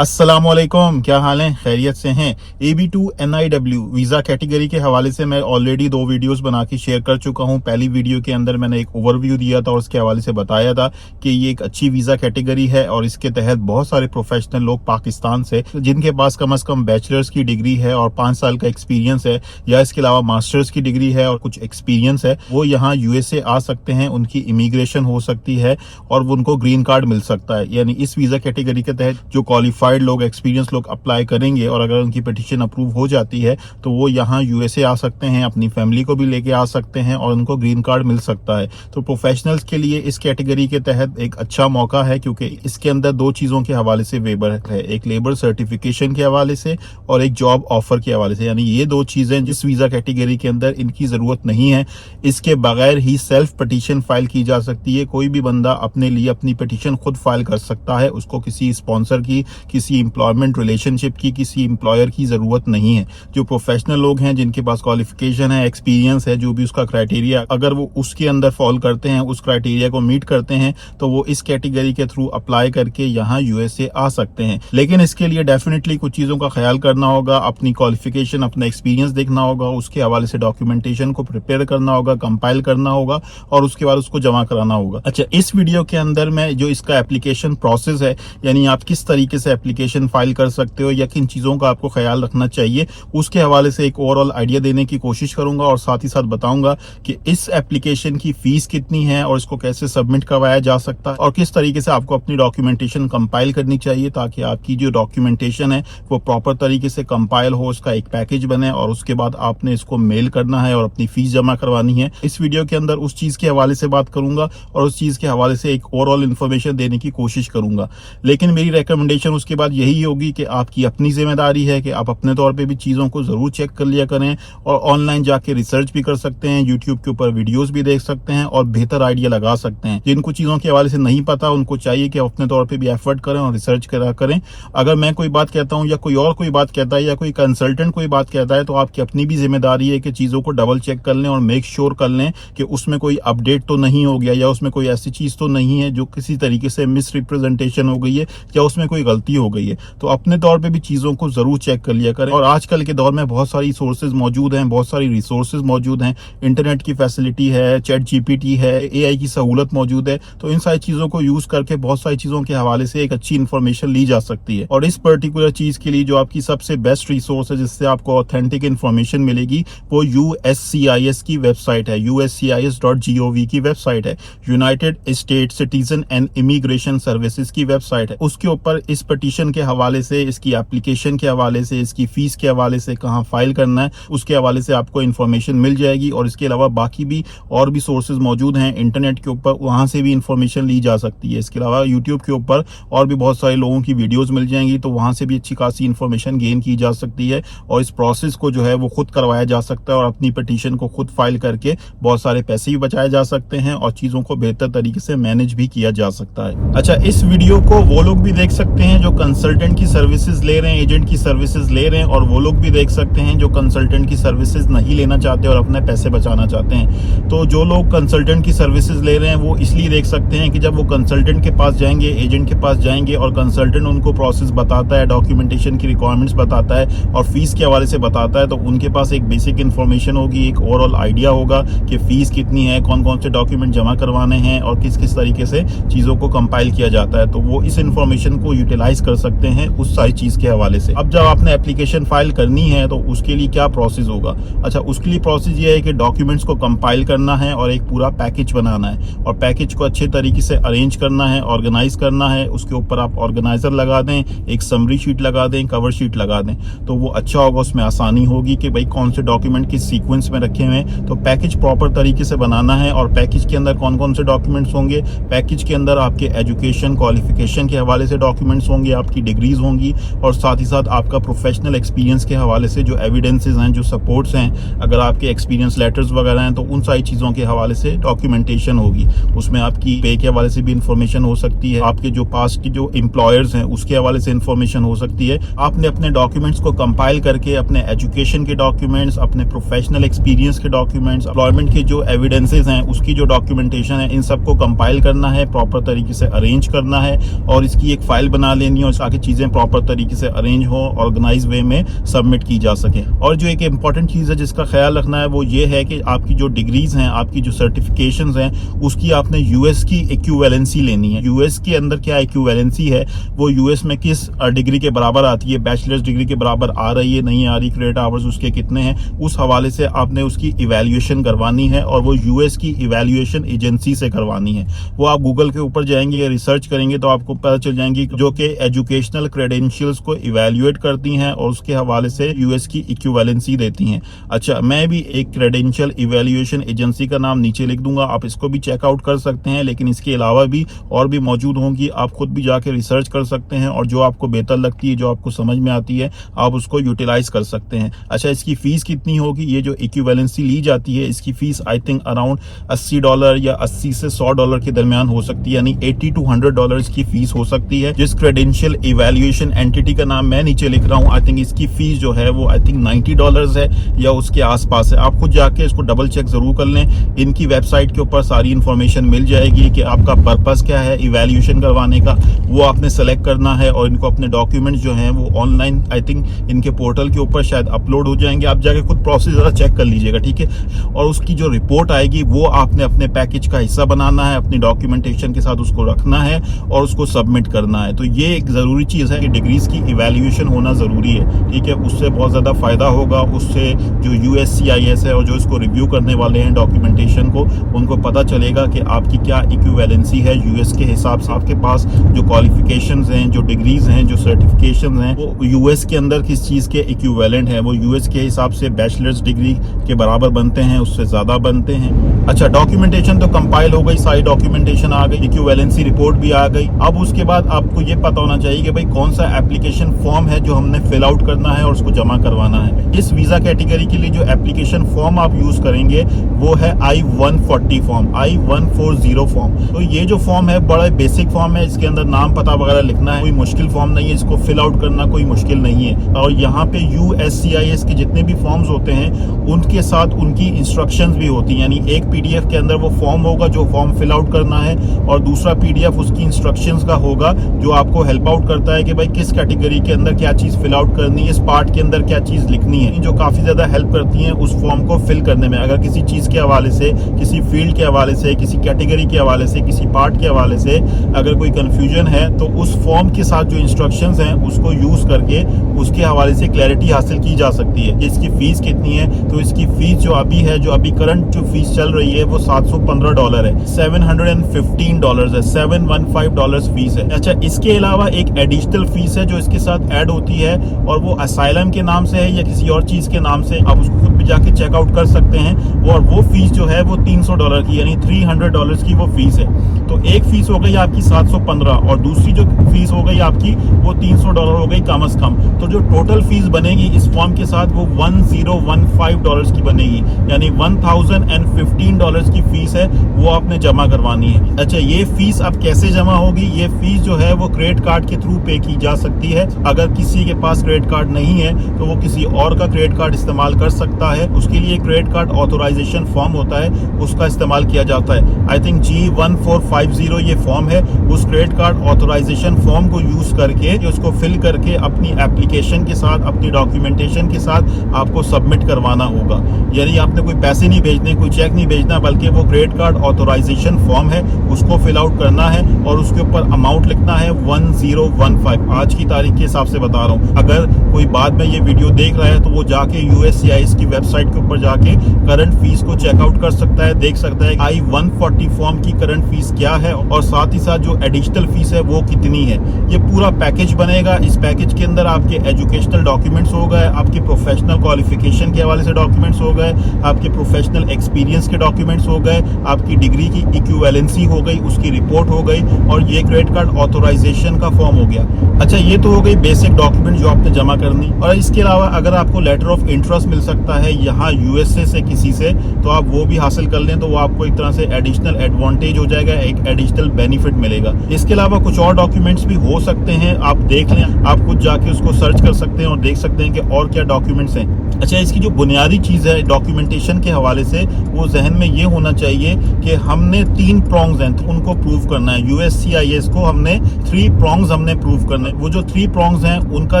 अस्सलामुअलैकुम, क्या हाल है? खैरियत से हैं? AB2 NIW वीज़ा कैटेगरी के हवाले से मैं ऑलरेडी 2 वीडियोस बना के शेयर कर चुका हूं। पहली वीडियो के अंदर मैंने एक ओवरव्यू दिया था और उसके हवाले से बताया था कि ये एक अच्छी वीज़ा कैटेगरी है और इसके तहत बहुत सारे प्रोफेशनल लोग पाकिस्तान से जिनके पास कम से कम बैचलर्स की डिग्री है और 5 साल का एक्सपीरियंस है या इसके अलावा मास्टर्स की डिग्री है और कुछ एक्सपीरियंस है, वो यहाँ USA आ सकते हैं। उनकी इमिग्रेशन हो सकती है और उनको ग्रीन कार्ड मिल सकता है। यानी इस वीज़ा कैटेगरी के तहत जो क्वालिफाइड लोग, एक्सपीरियंस लोग अप्लाई करेंगे और अगर उनकी पिटीशन अप्रूव हो जाती है तो वो यहाँ USA आ सकते हैं, अपनी फैमिली को भी लेके आ सकते हैं और उनको ग्रीन कार्ड मिल सकता है। तो प्रोफेशनल्स के लिए इस कैटेगरी के तहत एक अच्छा मौका है क्योंकि इसके अंदर 2 चीजों के हवाले से वेबर है, एक लेबर सर्टिफिकेशन के हवाले से और एक जॉब ऑफर के हवाले से। यानी ये 2 चीजें जिस वीजा कैटेगरी के अंदर इनकी जरूरत नहीं है। इसके बगैर ही सेल्फ पिटीशन फाइल की जा सकती है। कोई भी बंदा अपने लिए अपनी पिटीशन खुद फाइल कर सकता है। उसको किसी स्पॉन्सर की, किसी एम्प्लॉयमेंट रिलेशनशिप की, किसी एम्प्लॉयर की जरूरत नहीं है। जो प्रोफेशनल लोग हैं, जिनके पास क्वालिफिकेशन है, एक्सपीरियंस है, जो भी उसका क्राइटेरिया, अगर वो उसके अंदर फॉल करते हैं, उस क्राइटेरिया को मीट करते हैं, तो वो इस कैटेगरी के थ्रू अप्लाई करके यहाँ USA आ सकते हैं। लेकिन इसके लिए डेफिनेटली कुछ चीजों का ख्याल करना होगा। अपनी क्वालिफिकेशन, अपना एक्सपीरियंस देखना होगा, उसके हवाले से डॉक्यूमेंटेशन को प्रिपेयर करना होगा, कंपाइल करना होगा और उसके बाद उसको जमा कराना होगा। अच्छा, इस वीडियो के अंदर मैं जो इसका एप्लीकेशन प्रोसेस है, यानी आप किस तरीके से एप्लीकेशन फाइल कर सकते हो या किन चीजों का आपको ख्याल रखना चाहिए, उसके हवाले से एक ओवरऑल आइडिया देने की कोशिश करूंगा और साथ ही साथ बताऊंगा कि इस एप्लीकेशन की फीस कितनी है और इसको कैसे सबमिट करवाया जा सकता है और किस तरीके से आपको अपनी डॉक्यूमेंटेशन कंपाइल करनी चाहिए ताकि आपकी जो डॉक्यूमेंटेशन है वो प्रॉपर तरीके से कंपाइल हो, उसका एक पैकेज बने और उसके बाद आपने इसको मेल करना है और अपनी फीस जमा करवानी है। इस वीडियो के अंदर उस चीज के हवाले से बात करूंगा और उस चीज के हवाले से एक ओवरऑल इन्फॉर्मेशन देने की कोशिश करूंगा। लेकिन मेरी रिकमेंडेशन उसके बाद यही होगी कि आपकी अपनी जिम्मेदारी है कि आप अपने तौर पे भी चीजों को जरूर चेक कर लिया करें और ऑनलाइन जाके रिसर्च भी कर सकते हैं, यूट्यूब के ऊपर वीडियोस भी देख सकते हैं और बेहतर आइडिया लगा सकते हैं। जिनको चीजों के हवाले से नहीं पता, उनको चाहिए कि अपने तौर पे भी एफर्ट करें और रिसर्च करा करें। अगर मैं कोई बात कहता हूं या कोई और कोई बात कहता है या कोई कंसल्टेंट कोई बात कहता है तो आपकी अपनी भी जिम्मेदारी है कि चीजों को डबल चेक कर लें और मेक श्योर कर लें कि उसमें कोई अपडेट तो नहीं हो गया या उसमें कोई ऐसी चीज तो नहीं है जो किसी तरीके से मिस रिप्रेजेंटेशन हो गई है या उसमें कोई गलती हो गई है। तो अपने तौर पे भी चीजों को जरूर चेक कर लिया करें। और आजकल के दौर में बहुत सारी सोर्सेज मौजूद हैं, बहुत सारी रिसोर्सेज मौजूद हैं, इंटरनेट की फैसिलिटी है, चैट GPT है, AI की सहूलत मौजूद है। तो इन सारी चीजों को यूज करके बहुत सारी चीजों के हवाले से एक अच्छी इन्फॉर्मेशन ली जा सकती है। और इस पर्टिकुलर चीज के लिए जो आपकी सबसे बेस्ट रिसोर्स है जिससे आपको ऑथेंटिक इन्फॉर्मेशन मिलेगी वो USCIS की वेबसाइट है, USCIS.gov की वेबसाइट है, United state citizen and immigration services की वेबसाइट है। उसके ऊपर इस पिटीशन के हवाले से, इसकी एप्लीकेशन के हवाले से, इसकी फीस के हवाले से, कहाँ फाइल करना है, उसके हवाले से आपको इन्फॉर्मेशन मिल जाएगी। और इसके अलावा बाकी भी और भी सोर्सेज मौजूद हैं इंटरनेट के ऊपर, वहां से भी इन्फॉर्मेशन ली जा सकती है। इसके अलावा यूट्यूब के ऊपर और भी बहुत सारे लोगों की वीडियोस मिल जाएंगी, तो वहां से भी अच्छी खासी इन्फॉर्मेशन गेन की जा सकती है और इस प्रोसेस को जो है वो खुद करवाया जा सकता है और अपनी पिटीशन को खुद फाइल करके बहुत सारे पैसे भी बचाए जा सकते हैं और चीजों को बेहतर तरीके से मैनेज भी किया जा सकता है। अच्छा, इस वीडियो को वो लोग भी देख सकते हैं जो कंसल्टेंट की सर्विसेज ले रहे हैं, एजेंट की सर्विसेज ले रहे हैं, और वो लोग भी देख सकते हैं जो कंसल्टेंट की सर्विसेज नहीं लेना चाहते और अपने पैसे बचाना चाहते हैं। तो जो लोग कंसल्टेंट की सर्विसेज ले रहे हैं वो इसलिए देख सकते हैं कि जब वो कंसल्टेंट के पास जाएंगे, एजेंट के पास जाएंगे और कंसल्टेंट उनको प्रोसेस बताता है, डॉक्यूमेंटेशन की रिक्वायरमेंट्स बताता है और फीस के हवाले से बताता है, तो उनके पास एक बेसिक इन्फॉर्मेशन होगी, एक ओवरऑल आइडिया होगा कि फीस कितनी है, कौन कौन से डॉक्यूमेंट जमा करवाने हैं और किस किस तरीके से चीजों को कंपाइल किया जाता है। तो वो इस इन्फॉर्मेशन को यूटिलाइज कर सकते हैं उस सारी चीज के हवाले से। अब जब आपने एप्लीकेशन फाइल करनी है तो उसके लिए क्या प्रोसेस होगा? अच्छा, उसके लिए प्रोसेस ये है कि डॉक्यूमेंट्स को कंपाइल करना है और एक पूरा पैकेज बनाना है और पैकेज को अच्छे तरीके से अरेंज करना है, ऑर्गेनाइज करना है। उसके ऊपर आप ऑर्गेनाइजर लगा दें, एक समरी शीट लगा दें, कवर शीट लगा दें, तो वो अच्छा होगा। उसमें आसानी होगी कि भाई कौन से डॉक्यूमेंट किस सीक्वेंस में रखे हुए हैं। तो पैकेज प्रॉपर तरीके से बनाना है और पैकेज के अंदर कौन कौन से डॉक्यूमेंट्स होंगे? पैकेज के अंदर आपके एजुकेशन, क्वालिफिकेशन के हवाले से डॉक्यूमेंट्स होंगे, आपकी डिग्रीज होंगी और साथ ही साथ आपका प्रोफेशनल एक्सपीरियंस के हवाले से जो एविडेंसेस हैं, जो सपोर्ट्स हैं, अगर आपके एक्सपीरियंस लेटर्स वगैरह हैं तो उन सारी चीज़ों के हवाले से डॉक्यूमेंटेशन होगी। उसमें आपकी पे के हवाले से भी इंफॉर्मेशन हो सकती है, आपके जो पास्ट की जो एम्प्लॉयर्स हैं उसके हवाले से इंफॉर्मेशन हो सकती है। आपने अपने डॉक्यूमेंट्स को कंपाइल करके अपने एजुकेशन के डॉक्यूमेंट्स, अपने प्रोफेशनल एक्सपीरियंस के डॉक्यूमेंट्स, एम्प्लॉयमेंट के जो एविडेंसेस हैं उसकी जो डॉक्यूमेंटेशन है, इन सबको कंपाइल करना है, प्रॉपर तरीके से अरेंज करना है और इसकी एक फाइल बना लेनी है हो ताकि चीजें प्रॉपर तरीके से अरेंज हो, ऑर्गेनाइज वे में सबमिट की जा सके। और जो एक इंपॉर्टेंट चीज है जिसका ख्याल रखना है वो ये है कि आपकी जो डिग्रीज हैं, आपकी जो सर्टिफिकेशंस हैं, उसकी आपने यूएस की इक्विवेलेंसी लेनी है। यूएस के अंदर क्या इक्विवेलेंसी है, वो यूएस में किस डिग्री के बराबर आती है, बैचलर्स डिग्री के बराबर आ रही है, नहीं आ रही, क्रेडिट आवर्स उसके कितने हैं, उस हवाले से आपने उसकी इवैल्यूएशन करवानी है और वो यूएस की इवैल्यूएशन एजेंसी से करवानी है। वो आप गूगल के ऊपर जाएंगे या रिसर्च करेंगे तो आपको पता चल जाएंगी, जो कि एजुकेशनल क्रेडेंशियल्स को इवैल्यूएट करती हैं और उसके हवाले से यूएस की इक्विवेलेंसी देती हैं। अच्छा, मैं भी एक क्रेडेंशियल इवैल्यूएशन एजेंसी का नाम नीचे लिख दूंगा, आप इसको भी चेकआउट कर सकते हैं, लेकिन इसके अलावा भी और भी मौजूद होंगी, आप खुद भी जाके रिसर्च कर सकते हैं और जो आपको बेहतर लगती है, जो आपको समझ में आती है, आप उसको यूटिलाइज कर सकते हैं। अच्छा, इसकी फीस कितनी होगी? ये जो इक्विवेलेंसी ली जाती है इसकी फीस आई थिंक अराउंड $80 या 80 से $100 के दरमियान हो सकती है, यानी $80 to $100 की फीस हो सकती है। जिस क्रेडेंशियल इवैल्यूएशन एंटिटी का नाम मैं नीचे लिख रहा हूँ, आई थिंक इसकी फीस जो है वो आई थिंक $90 है या उसके आसपास है। आप खुद जाके इसको डबल चेक जरूर कर लें। इनकी वेबसाइट के ऊपर सारी इंफॉर्मेशन मिल जाएगी कि आपका पर्पस क्या है इवैल्यूएशन करवाने का, वो आपने सेलेक्ट करना है और इनको अपने डॉक्यूमेंट्स जो हैं वो ऑनलाइन आई थिंक इनके पोर्टल के ऊपर शायद अपलोड हो जाएंगे। आप जाके खुद प्रोसेस जरा चेक कर लीजिएगा, ठीक है। और उसकी जो रिपोर्ट आएगी वो आपने अपने पैकेज का हिस्सा बनाना है, अपनी डॉक्यूमेंटेशन के साथ उसको रखना है और उसको सबमिट करना है। तो ये एक जरूरी चीज है कि डिग्रीज की इवैल्यूएशन होना जरूरी है, ठीक है। उससे बहुत ज्यादा फायदा होगा, उससे जो USCIS है और जो इसको रिव्यू करने वाले हैं डॉक्यूमेंटेशन को, उनको पता चलेगा कि आपकी क्या इक्विवेलेंसी है यूएस के हिसाब से। आपके पास जो क्वालिफिकेशंस हैं, जो डिग्रीज हैं, जो सर्टिफिकेशंस हैं, वो यूएस के अंदर किस चीज के इक्विवेलेंट है, वो यूएस के हिसाब से बैचलर्स डिग्री के बराबर बनते हैं, उससे ज्यादा बनते हैं। अच्छा, डॉक्यूमेंटेशन तो कंपाइल हो गई, सारी डॉक्यूमेंटेशन आ गई, इक्विवेलेंसी रिपोर्ट भी आ गई। अब उसके बाद आपको ये पता होना चाहिए कि भाई कौन सा एप्लीकेशन फॉर्म है जो हमने फिल आउट करना है और उसको जमा करवाना है। इस वीजा कैटेगरी के लिए जो एप्लीकेशन फॉर्म आप यूज करेंगे वो है I-140 फॉर्म, I-140 फॉर्म। तो ये जो फॉर्म है बड़ा बेसिक फॉर्म है, इसके अंदर नाम पता वगैरह लिखना है, कोई मुश्किल फॉर्म नहीं है, इसको फिल आउट करना कोई मुश्किल नहीं है। और यहाँ पे USCIS के जितने भी फॉर्म्स होते हैं उनके साथ उनकी इंस्ट्रक्शंस भी होती हैं, यानी एक PDF के अंदर वो फॉर्म होगा जो फॉर्म फिल आउट करना है और दूसरा PDF उसकी इंस्ट्रक्शंस का होगा जो आपको हेल्प आउट करता है कि भाई किस कैटेगरी के अंदर क्या चीज फिल आउट करनी है, इस पार्ट के अंदर क्या चीज लिखनी है, जो काफी ज्यादा हेल्प करती है उस फॉर्म को फिल करने में। अगर किसी चीज के हवाले से, किसी फील्ड के हवाले से, किसी कैटेगरी के हवाले से, किसी पार्ट के हवाले से अगर कोई कंफ्यूजन है तो उस फॉर्म के साथ जो इंस्ट्रक्शंस हैं उसको यूज करके उसके हवाले से क्लैरिटी हासिल की जा सकती है। इसकी फीस कितनी है? तो इसकी फीस जो अभी है, जो अभी करंट जो फीस चल रही है वो $715 है, $715 है, $715 फीस है। अच्छा, इसके अलावा एक एडिशनल फीस है जो इसके साथ ऐड होती है और वो असाइलम के नाम से है या किसी और चीज के नाम से, आप उसको खुद भी जाके चेकआउट कर सकते हैं। और वो फीस जो है वो $300 की, यानी $300 की वो फीस है। तो एक फीस हो गई आपकी 715 और दूसरी जो फीस हो गई आपकी वो $300 हो गई कम से कम। तो जो टोटल फीस बनेगी इस फॉर्म के साथ वो $1015 की बनेगी, यानी $1015 की फीस है वो आपने जमा करवानी है। अच्छा, ये फीस अब कैसे जमा होगी? ये फीस जो है वो क्रेडिट कार्ड के थ्रू पे की जा सकती है। अगर किसी के पास क्रेडिट कार्ड नहीं है तो वो किसी और का क्रेडिट कार्ड इस्तेमाल कर सकता है। उसके लिए क्रेडिट कार्ड ऑथराइजेशन फॉर्म होता है, उसका इस्तेमाल किया जाता है। आई थिंक G1450 ये फॉर्म है। उस क्रेडिट कार्ड ऑथराइजेशन फॉर्म को यूज करके उसको फिल करके अपनी एप्लीकेशन के साथ, अपनी डॉक्यूमेंटेशन के साथ आपको सबमिट करवाना होगा। यानी आपने कोई पैसे नहीं भेजने, कोई चेक नहीं भेजना, बल्कि वो क्रेडिट कार्ड ऑथराइजेशन फॉर्म है उसको फिल आउट करना है और उसके ऊपर अमाउंट लिखना है 1015। आज की तारीख के हिसाब से बता रहा हूँ। अगर कोई बाद में ये वीडियो देख रहा है तो वो जाके USCIS की वेबसाइट के ऊपर जाके करंट फीस को चेकआउट कर सकता है, देख सकता है I-140 फॉर्म की करंट फीस क्या है और साथ ही साथ जो एडिशनल फीस है वो कितनी है। ये पूरा पैकेज बनेगा। इस पैकेज के अंदर आपके एजुकेशनल डॉक्यूमेंट्स हो गए, आपके प्रोफेशनल क्वालिफिकेशन के हवाले से डॉक्यूमेंट्स हो गए, आपके प्रोफेशनल एक्सपीरियंस के डॉक्यूमेंट्स हो गए, आपकी डिग्री की इक्विवेलेंसी हो गई, उसकी रिपोर्ट हो गई और ये क्रेडिट कार्ड ऑथराइजेशन का फॉर्म हो गया। अच्छा, ये तो हो गई बेसिक डॉक्यूमेंट जो आपने जमा करनी। और इसके अलावा अगर आपको लेटर ऑफ इंटरेस्ट मिल सकता है यहाँ USA से किसी से, तो आप वो भी हासिल कर लें तो वो आपको एक तरह से एडिशनल एडवांटेज हो जाएगा, एक एडिशनल बेनिफिट मिलेगा। इसके अलावा कुछ और डॉक्यूमेंट्स भी हो सकते हैं, आप देख लें, आप खुद जाके उसको सर्च सर्च कर सकते हैं और देख सकते हैं कि और क्या डॉक्यूमेंट्स हैं। अच्छा, इसकी जो बुनियादी चीज़ है डॉक्यूमेंटेशन के हवाले से, वो जहन में ये होना चाहिए कि हमने 3 प्रॉन्ग्स हैं तो उनको प्रूव करना है। USCIS को हमने 3 प्रॉन्ग्स हमने प्रूव करना है। वो जो 3 प्रॉन्ग्स हैं उनका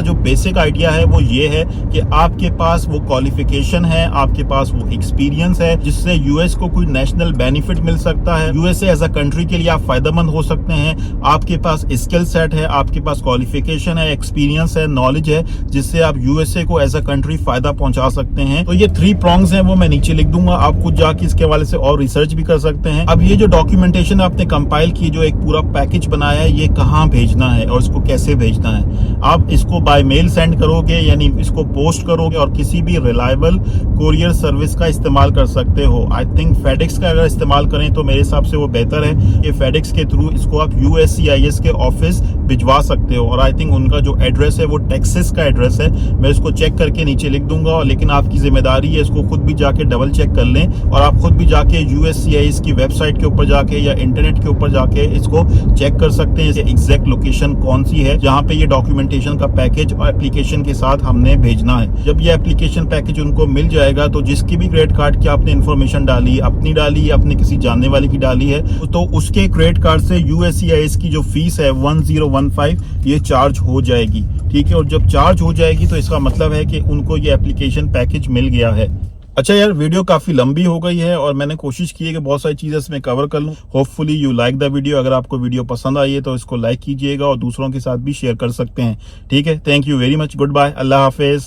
जो बेसिक आइडिया है वो ये है कि आपके पास वो क्वालिफिकेशन है, आपके पास वो एक्सपीरियंस है जिससे यूएस को कोई नेशनल बेनिफिट मिल सकता है, यूएसए एज अ कंट्री के लिए आप फायदेमंद हो सकते हैं, आपके पास स्किल सेट है, आपके पास क्वालिफिकेशन है, एक्सपीरियंस है, नॉलेज है जिससे आप यूएसए को एज अ कंट्री फायदा पहुंचा सकते हैं। तो ये 3 प्रॉन्ग्स हैं वो मैं नीचे लिख दूंगा, आप खुद जाके इसके हवाले से और रिसर्च भी कर सकते हैं। अब ये जो डॉक्यूमेंटेशन आपने कंपाइल की, जो एक पूरा पैकेज बनाया है, ये कहाँ भेजना है और इसको कैसे भेजना है। आप इसको बाय मेल सेंड करोगे यानी इसको पोस्ट करोगे और किसी भी रिलायबल कोरियर सर्विस का इस्तेमाल कर सकते हो। आई थिंक फेडेक्स का अगर इस्तेमाल करें तो मेरे हिसाब से वो बेहतर है कि फेडेक्स के थ्रू इसको आप USCIS के ऑफिस भिजवा सकते हो। और आई थिंक उनका जो एड्रेस है वो टेक्सास का एड्रेस है, मैं इसको चेक करके नीचे लिख दूंगा। लेकिन आपकी जिम्मेदारी है इसको खुद भी जाके डबल चेक कर लें और आप खुद भी जाके USCIS की वेबसाइट के ऊपर जाके या इंटरनेट के ऊपर जाके इसको चेक कर सकते हैं एग्जैक्ट लोकेशन कौन सी है जहाँ पे ये डॉक्यूमेंटेशन का पैकेज और एप्लीकेशन के साथ हमने भेजना है। जब ये एप्लीकेशन पैकेज उनको मिल जाएगा तो जिसकी भी क्रेडिट कार्ड की आपने इन्फॉर्मेशन डाली, अपनी डाली या अपने किसी जानने वाले की डाली है, तो उसके क्रेडिट कार्ड से USCIS की जो फीस है 1015 ये चार्ज हो जाएगी। ठीक है, और जब चार्ज हो जाएगी तो इसका मतलब है कि उनको ये एप्लीकेशन पैकेज मिल गया है। अच्छा यार, वीडियो काफी लंबी हो गई है और मैंने कोशिश की है कि बहुत सारी चीजें इसमें कवर कर लूं। Hopefully you like the video. अगर आपको वीडियो पसंद आई है तो इसको लाइक कीजिएगा और दूसरों के साथ भी शेयर कर सकते हैं। ठीक है, thank you very much, goodbye, अल्लाह हाफिज।